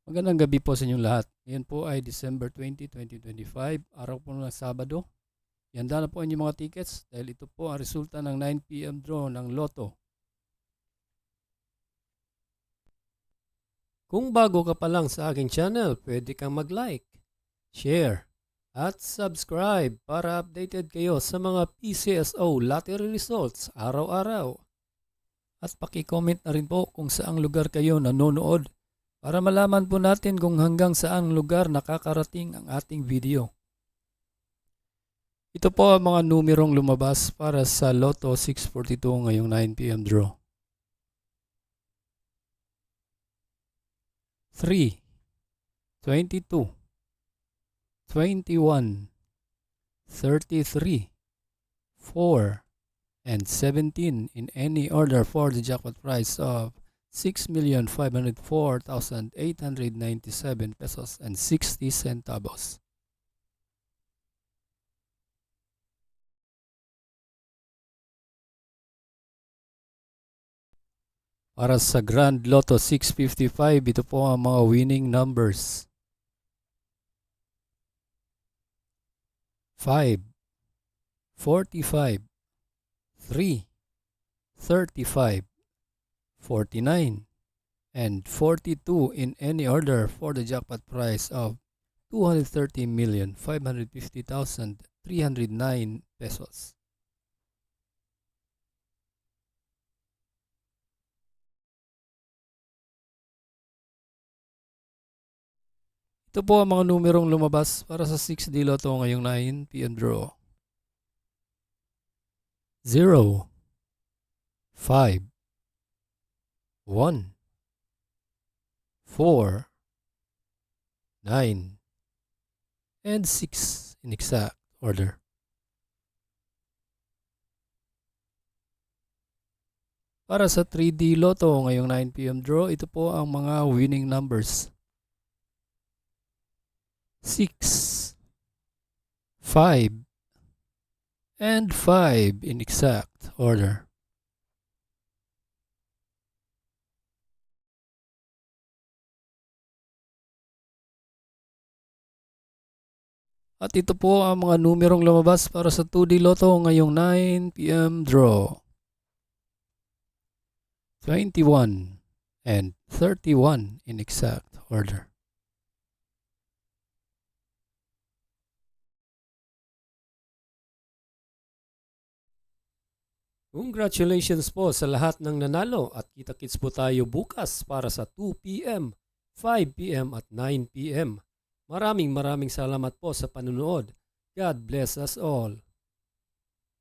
Magandang gabi po sa inyong lahat. Ngayon po ay December 20, 2025, araw po ng Sabado. Ihanda na po ang inyong mga tickets dahil ito po ang resulta ng 9 p.m. draw ng Lotto. Kung bago ka pa lang sa aking channel, pwede kang mag-like, share, at subscribe para updated kayo sa mga PCSO lottery results araw-araw. At paki-comment na rin po kung saang lugar kayo nanonood para malaman po natin kung hanggang saang lugar nakakarating ang ating video. Ito po ang mga numerong lumabas para sa Lotto 642 ngayong 9 p.m. draw. 3, 22, 21, 33, 4, and 17 in any order for the jackpot prize of 6,504,897 pesos and 60 centavos. Para sa Grand Lotto 655, ito po ang mga winning numbers. 5, 45, 3, 35, 49, and 42 in any order for the jackpot prize of 230,550,309 pesos. Ito po ang mga numerong lumabas para sa 6D Lotto ngayong 9 p.m. draw. 0, 5, 1, 4, 9, and 6 in exact order. Para sa 3D Lotto ngayong 9 p.m. draw, ito po ang mga winning numbers. 6, 5, and 5 in exact order. At ito po ang mga numerong lumabas para sa 2D Lotto ngayong 9 p.m. draw. 21 and 31 in exact order. Congratulations po sa lahat ng nanalo at kita-kits po tayo bukas para sa 2 p.m., 5 p.m. at 9 p.m. Maraming salamat po sa panunood. God bless us all.